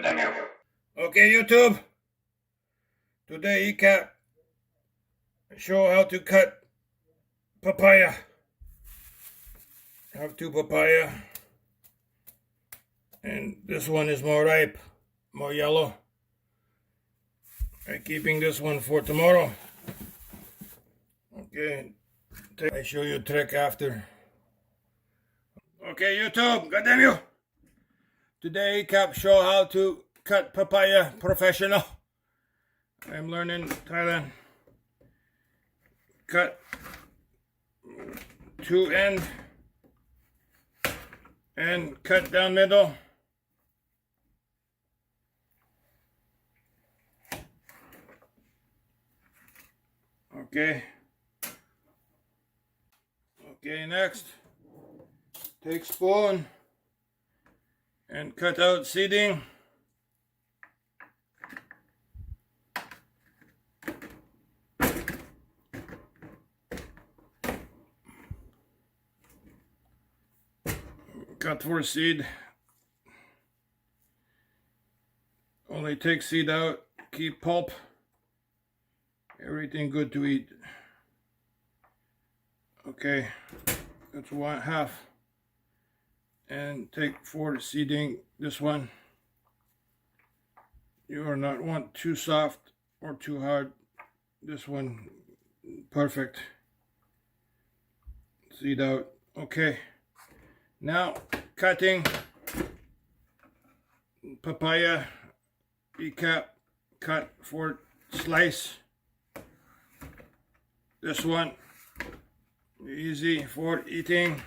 Okay, YouTube. Today ECAP show how to cut papaya. Have two papaya. And this one is more ripe, more yellow. I'm keeping this one for tomorrow. Okay, I show you a trick after. Okay, YouTube, goddamn you! Today ECAP show how to cut papaya professional. I'm learning Thailand. Cut two end and cut down middle. Okay. Okay, next, take spoon and cut out seeding. Cut for seed. Only take seed out, keep pulp. Everything good to eat. Okay, that's one half. And take for seeding this one. You are not want too soft or too hard. This one, perfect. Seed out. Okay. Now, cutting papaya, ECAP, cut for slice. This one, easy for eating.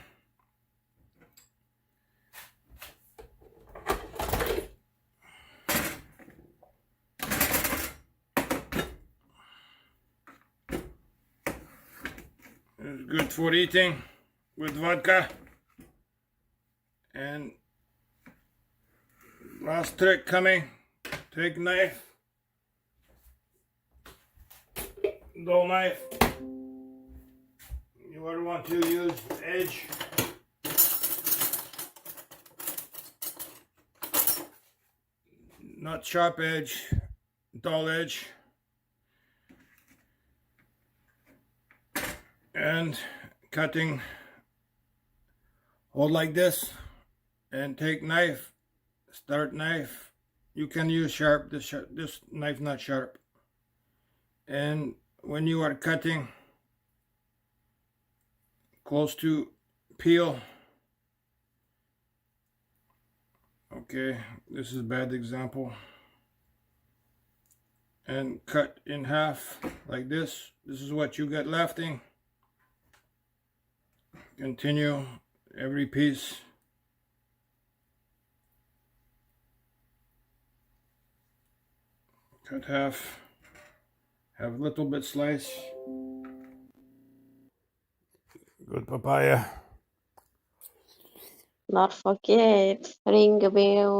It's good for eating with vodka. And last trick coming, take knife, dull knife. You would want to use edge. Not sharp edge, dull edge. And cutting, hold like this. And take knife, start knife. You can use sharp, this knife not sharp. And when you are cutting, close to peel. Okay, this is a bad example. And cut in half like this. This is what you get lefting. Continue every piece. Cut half, have a little bit slice. Good papaya. Not forget, ring the bell.